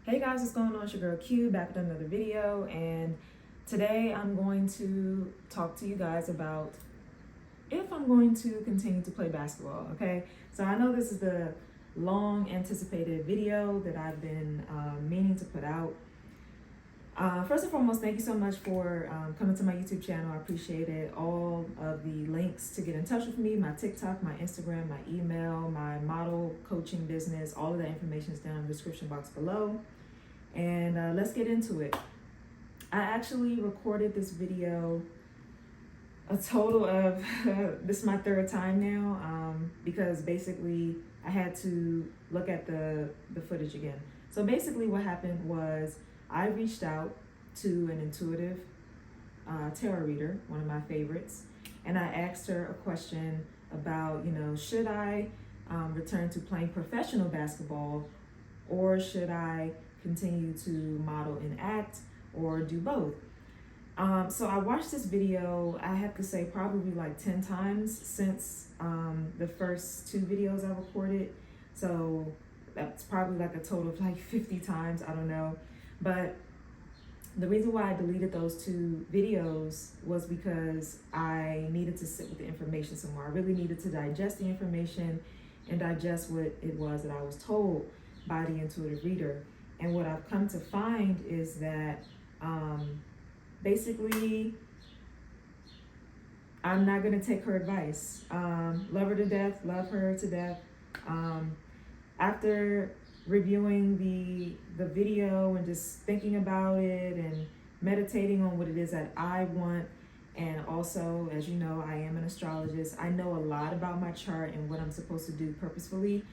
Hey guys, what's going on? It's your girl Q back with another video, and today I'm going to talk to you guys about if I'm going to continue to play basketball. Okay, so I know this is the long anticipated video that I've been meaning to put out. First and foremost, thank you so much for coming to my YouTube channel. I appreciate it. All of the links to get in touch with me, my TikTok, my Instagram, my email, my model coaching business, all of that information is down in the description box below. And let's get into it. I actually recorded this video a total of, this is my third time now, because basically I had to look at the footage again. So basically what happened was I reached out to an intuitive tarot reader, one of my favorites, and I asked her a question about, should I return to playing professional basketball, or should I continue to model and act, or do both? So I watched this video, I have to say probably like 10 times since the first two videos I recorded. So that's probably like a total of like 50 times, I don't know. But the reason why I deleted those two videos was because I needed to sit with the information some more. I really needed to digest the information and digest what it was that I was told by the intuitive reader. And what I've come to find is that basically I'm not going to take her advice. Love her to death, love her to death. After reviewing the video and just thinking about it and meditating on what it is that I want, and also, as you know, I am an astrologist. I know a lot about my chart and what I'm supposed to do purposefully.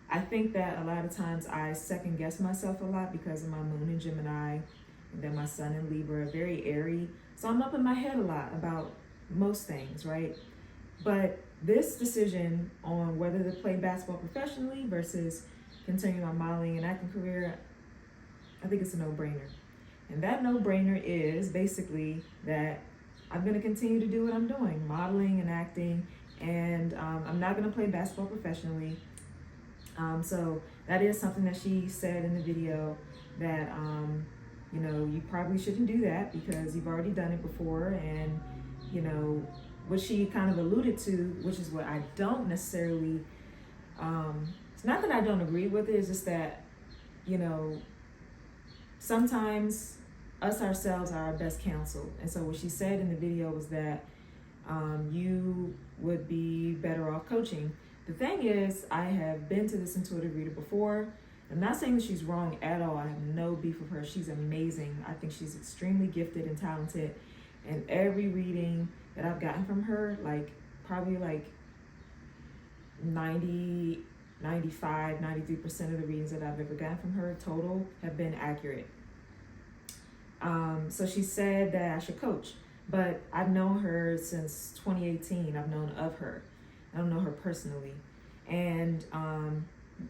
I think that a lot of times I second guess myself a lot because of my moon in Gemini, and then my sun in Libra, very airy. So I'm up in my head a lot about most things, right? But this decision on whether to play basketball professionally versus continue my modeling and acting career, I think it's a no-brainer. And that no-brainer is basically that I'm going to continue to do what I'm doing, modeling and acting, and I'm not going to play basketball professionally. So that is something that she said in the video, that you probably shouldn't do that because you've already done it before. And what she kind of alluded to, which is what I don't necessarily, it's not that I don't agree with it, it's just that sometimes us ourselves are our best counsel. And so what she said in the video was that you would be better off coaching. The thing is, I have been to this intuitive reader before. I'm not saying that she's wrong at all. I have no beef with her. She's amazing. I think she's extremely gifted and talented. And every reading that I've gotten from her, probably 90, 95, 93% of the readings that I've ever gotten from her total have been accurate. So she said that I should coach. But I've known her since 2018. I've known of her. I don't know her personally. And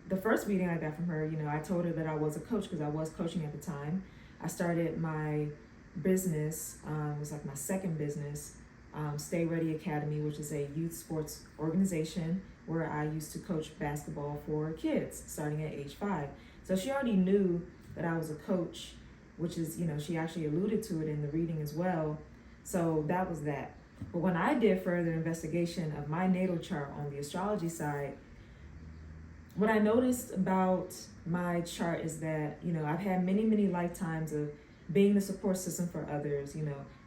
the first reading I got from her, I told her that I was a coach because I was coaching at the time. I started my business, it was like my second business, Stay Ready Academy, which is a youth sports organization where I used to coach basketball for kids starting at age 5. So she already knew that I was a coach, which is, she actually alluded to it in the reading as well. So that was that. But when I did further investigation of my natal chart on the astrology side, what I noticed about my chart is that, I've had many, many lifetimes of being the support system for others,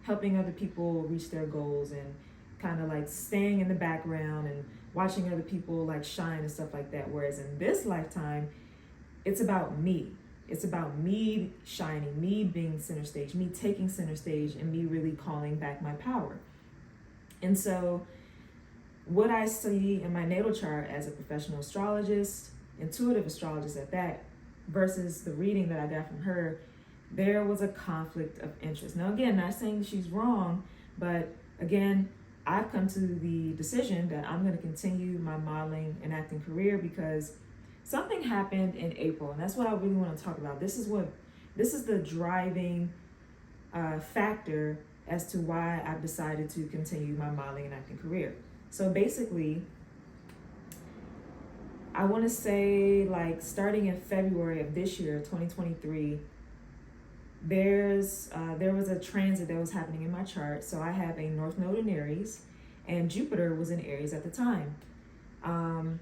helping other people reach their goals, and kind of staying in the background and watching other people shine and stuff like that. Whereas in this lifetime, it's about me. It's about me shining, me being center stage, me taking center stage, and me really calling back my power. And so what I see in my natal chart as a professional astrologist, intuitive astrologist at that, versus the reading that I got from her, there was a conflict of interest. Now, again, not saying she's wrong, but again, I've come to the decision that I'm going to continue my modeling and acting career because something happened in April, and that's what I really want to talk about. This is the driving factor as to why I've decided to continue my modeling and acting career. So basically, I want to say like starting in February of this year, 2023, there was a transit that was happening in my chart. So I have a North Node in Aries, and Jupiter was in Aries at the time. And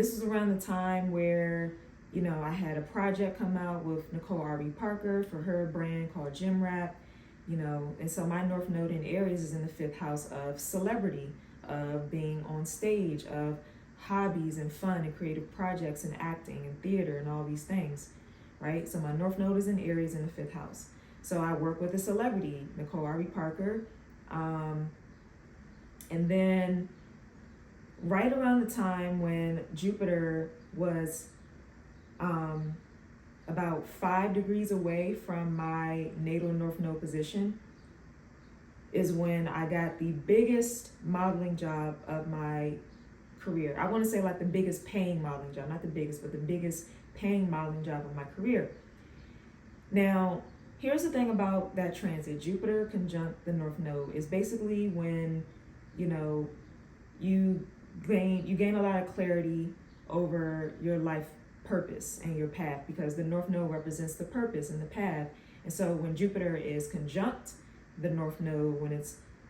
this was around the time where, you know, I had a project come out with Nicole R.B. Parker for her brand called Gym Wrap, you know, and so my North Node in Aries is in the 5th house of celebrity, of being on stage, of hobbies and fun and creative projects and acting and theater and all these things, right? So my North Node is in Aries in the 5th house. So I work with a celebrity, Nicole R.B. Parker. And then right around the time when Jupiter was about 5 degrees away from my natal North Node position is when I got the biggest modeling job of my career. I want to say like the biggest paying modeling job, not the biggest, but the biggest paying modeling job of my career. Now, here's the thing about that transit. Jupiter conjunct the North Node is basically when, you know, you gain a lot of clarity over your life purpose and your path, because the North Node represents the purpose and the path. And so when Jupiter is conjunct the North Node,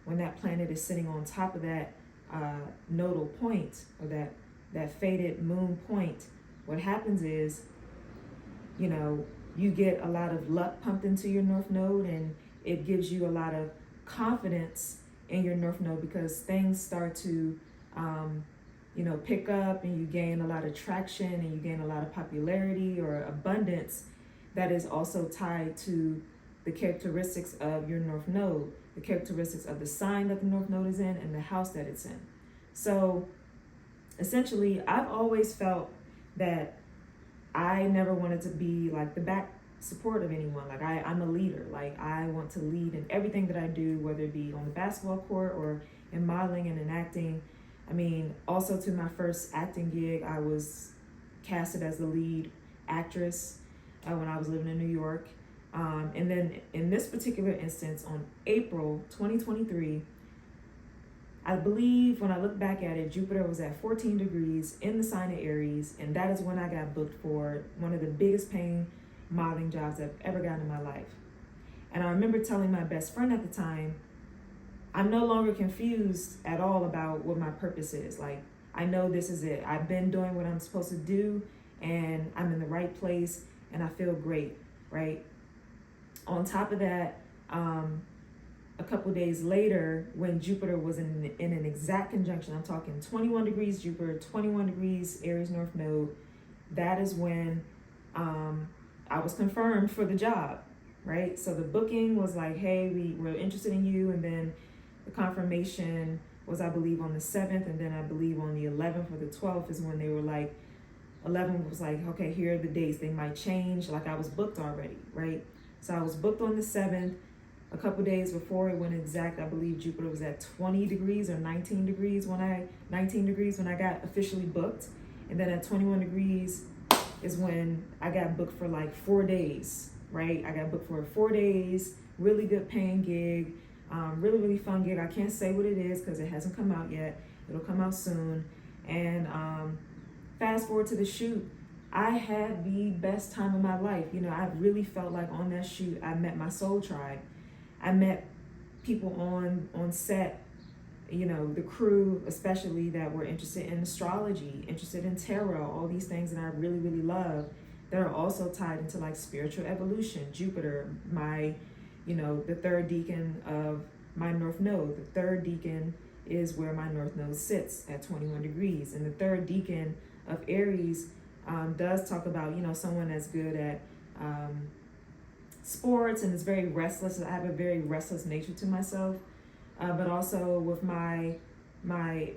when that planet is sitting on top of that nodal point, or that fated moon point, what happens is, you know, you get a lot of luck pumped into your North Node, and it gives you a lot of confidence in your North Node, because things start to you know, pick up, and you gain a lot of traction, and you gain a lot of popularity or abundance that is also tied to the characteristics of your North Node, the characteristics of the sign that the North Node is in and the house that it's in. So essentially, I've always felt that I never wanted to be like the back support of anyone. Like I'm a leader. Like I want to lead in everything that I do, whether it be on the basketball court or in modeling and in acting. I mean, also to my first acting gig, I was casted as the lead actress when I was living in New York. And then in this particular instance, on April 2023, I believe when I look back at it, Jupiter was at 14 degrees in the sign of Aries, and that is when I got booked for one of the biggest paying modeling jobs I've ever gotten in my life. And I remember telling my best friend at the time, I'm no longer confused at all about what my purpose is. Like, I know this is it. I've been doing what I'm supposed to do, and I'm in the right place, and I feel great, right? On top of that, a couple days later, when Jupiter was in an exact conjunction, I'm talking 21 degrees Jupiter, 21 degrees Aries North Node, that is when I was confirmed for the job, right? So the booking was like, hey, we're interested in you, and then the confirmation was, I believe, on the 7th, and then I believe on the 11th or the 12th is when they were like, 11 was like, okay, here are the dates. They might change. Like I was booked already, right? So I was booked on the 7th. A couple days before it went exact, I believe Jupiter was at 20 degrees or 19 degrees when I got officially booked. And then at 21 degrees is when I got booked for like 4 days, right? I got booked for 4 days, really good paying gig. Really, really fun gig. I can't say what it is because it hasn't come out yet. It'll come out soon. And fast forward to the shoot, I had the best time of my life. You know, I really felt like on that shoot, I met my soul tribe. I met people on set, you know, the crew especially, that were interested in astrology, interested in tarot, all these things that I really, really love, that are also tied into like spiritual evolution. Jupiter, you know, the 3rd decan of my North Node. The 3rd decan is where my North Node sits at 21 degrees. And the 3rd decan of Aries does talk about, you know, someone that's good at sports and is very restless. I have a very restless nature to myself. But also with my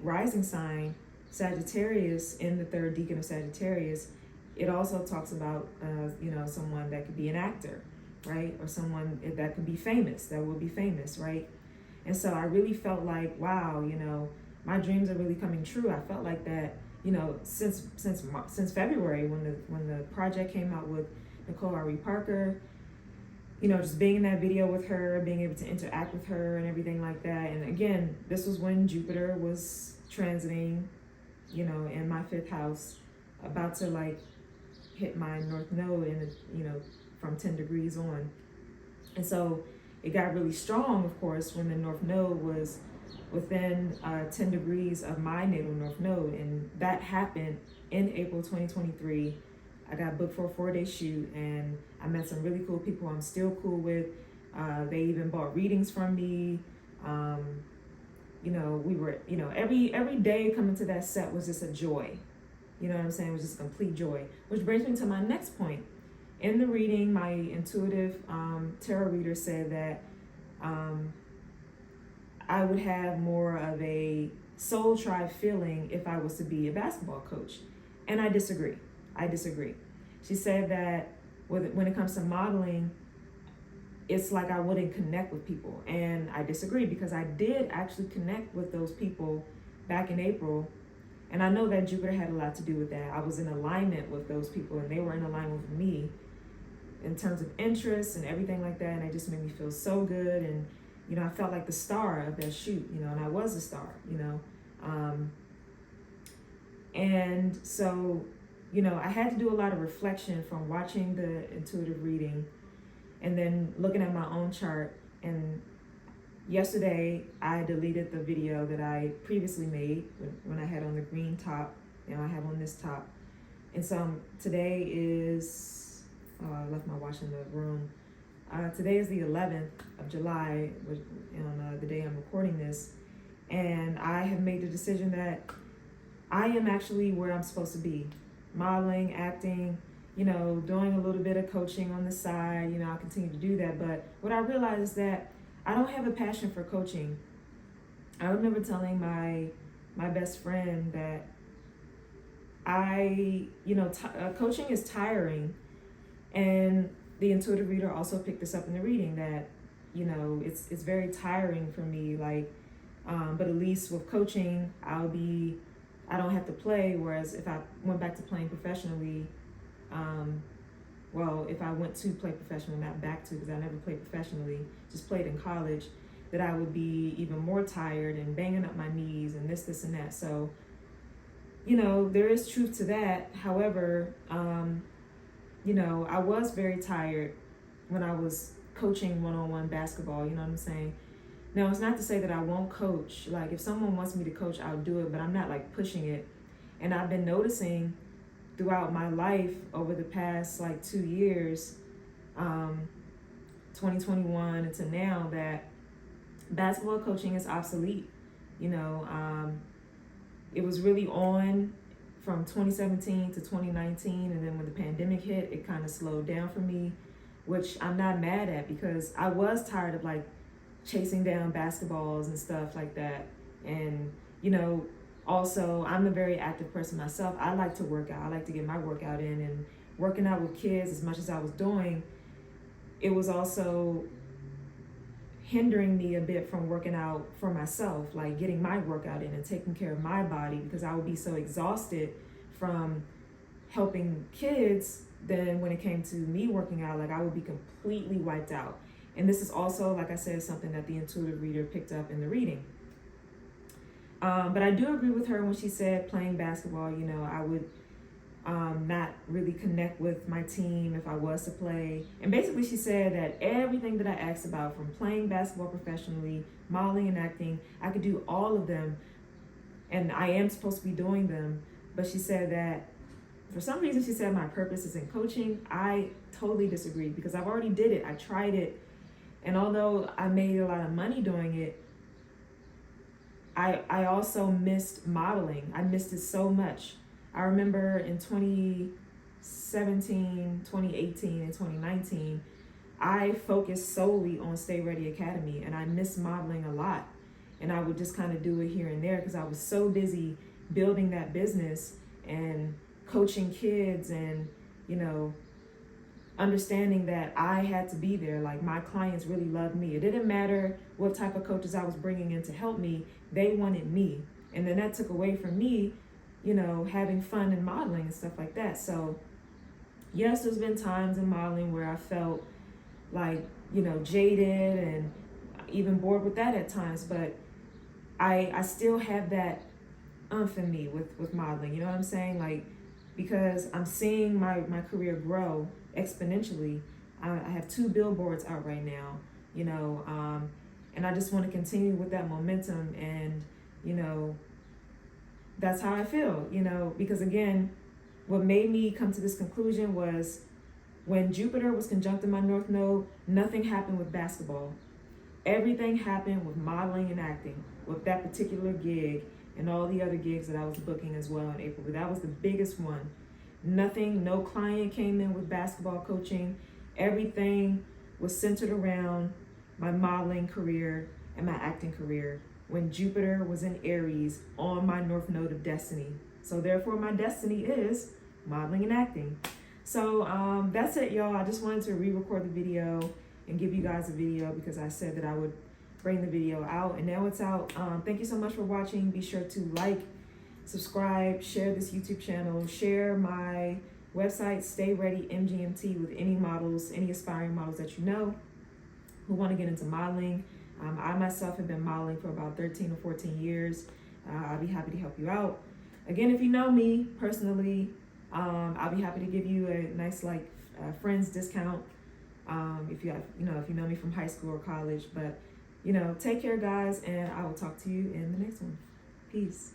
rising sign, Sagittarius, in the 3rd decan of Sagittarius, it also talks about, you know, someone that could be an actor, right? Or someone that could be famous, that will be famous, right? And so I really felt like, wow, you know, my dreams are really coming true. I felt like that, you know, since February, when the project came out with Nicole R.B. Parker, you know, just being in that video with her, being able to interact with her and everything like that. And again, this was when Jupiter was transiting, you know, in my 5th house. about to like hit my north node and from 10 degrees on. And so it got really strong, of course, when the north node was within 10 degrees of my natal north node. And that happened in April 2023. I got booked for a 4-day shoot, and I met some really cool people I'm still cool with. They even bought readings from me. We were, every day coming to that set was just a joy. You know what I'm saying? It was just a complete joy. Which brings me to my next point. In the reading, my intuitive tarot reader said that I would have more of a soul tribe feeling if I was to be a basketball coach. And I disagree. She said that when it comes to modeling, it's like I wouldn't connect with people. And I disagree, because I did actually connect with those people back in April. And I know that Jupiter had a lot to do with that. I was in alignment with those people, and they were in alignment with me in terms of interests and everything like that. And it just made me feel so good. And, I felt like the star of that shoot, and I was a star, and so, I had to do a lot of reflection from watching the intuitive reading and then looking at my own chart. And yesterday I deleted the video that I previously made when I had on the green top. I have on this top. And so today is, I left my watch in the room. Today is the 11th of July, on the day I'm recording this. And I have made the decision that I am actually where I'm supposed to be. Modeling, acting, doing a little bit of coaching on the side. I'll continue to do that. But what I realized is that I don't have a passion for coaching. I remember telling my best friend that coaching is tiring. And the intuitive reader also picked this up in the reading that, it's very tiring for me. But at least with coaching, I don't have to play. Whereas if I went back to playing professionally, if I went to play professionally, not back to, because I never played professionally, just played in college, that I would be even more tired and banging up my knees and this and that. So, there is truth to that. However, I was very tired when I was coaching one-on-one basketball, you know what I'm saying? Now, it's not to say that I won't coach. Like, if someone wants me to coach, I'll do it, but I'm not pushing it. And I've been noticing throughout my life over the past 2 years, 2021 into now, that basketball coaching is obsolete. It was really on from 2017 to 2019, and then when the pandemic hit, it kind of slowed down for me, which I'm not mad at, because I was tired of chasing down basketballs and stuff like that. And also, I'm a very active person myself. I like to work out. I like to get my workout in, and working out with kids as much as I was doing, it was also hindering me a bit from working out for myself, getting my workout in and taking care of my body, because I would be so exhausted from helping kids. Then when it came to me working out, I would be completely wiped out. And this is also, like I said, something that the intuitive reader picked up in the reading. But I do agree with her when she said playing basketball, I would not really connect with my team if I was to play. And basically she said that everything that I asked about, from playing basketball professionally, modeling and acting, I could do all of them, and I am supposed to be doing them. But she said that for some reason, she said my purpose is in coaching. I totally disagree, because I've already did it. I tried it. And although I made a lot of money doing it, I also missed modeling. I missed it so much. I remember in 2017, 2018, and 2019, I focused solely on Stay Ready Academy, and I missed modeling a lot. And I would just kind of do it here and there, because I was so busy building that business and coaching kids, and understanding that I had to be there. My clients really loved me. It didn't matter what type of coaches I was bringing in to help me. They wanted me. And then that took away from me, having fun and modeling and stuff like that. So yes, there's been times in modeling where I felt jaded and even bored with that at times, but I still have that in me with modeling. You know what I'm saying? because I'm seeing my career grow exponentially. I have 2 billboards out right now, you know, and I just want to continue with that momentum. And, you know, that's how I feel, you know, because again, what made me come to this conclusion was when Jupiter was conjuncting my North Node, nothing happened with basketball. Everything happened with modeling and acting, with that particular gig and all the other gigs that I was booking as well in April. But that was the biggest one. Nothing, no client came in with basketball coaching. Everything was centered around my modeling career and my acting career when Jupiter was in Aries on my North Node of Destiny. So therefore my destiny is modeling and acting. So that's it, y'all. I just wanted to re-record the video and give you guys a video because I said that I would bring the video out, and now it's out. Thank you so much for watching. Be sure to like, subscribe, share this YouTube channel, share my website, Stay Ready MGMT, with any models, any aspiring models that you know who want to get into modeling. I myself have been modeling for about 13 or 14 years. I'll be happy to help you out. Again, if you know me personally, I'll be happy to give you a nice friends discount. If you have, if you know me from high school or college. But take care, guys, and I will talk to you in the next one. Peace.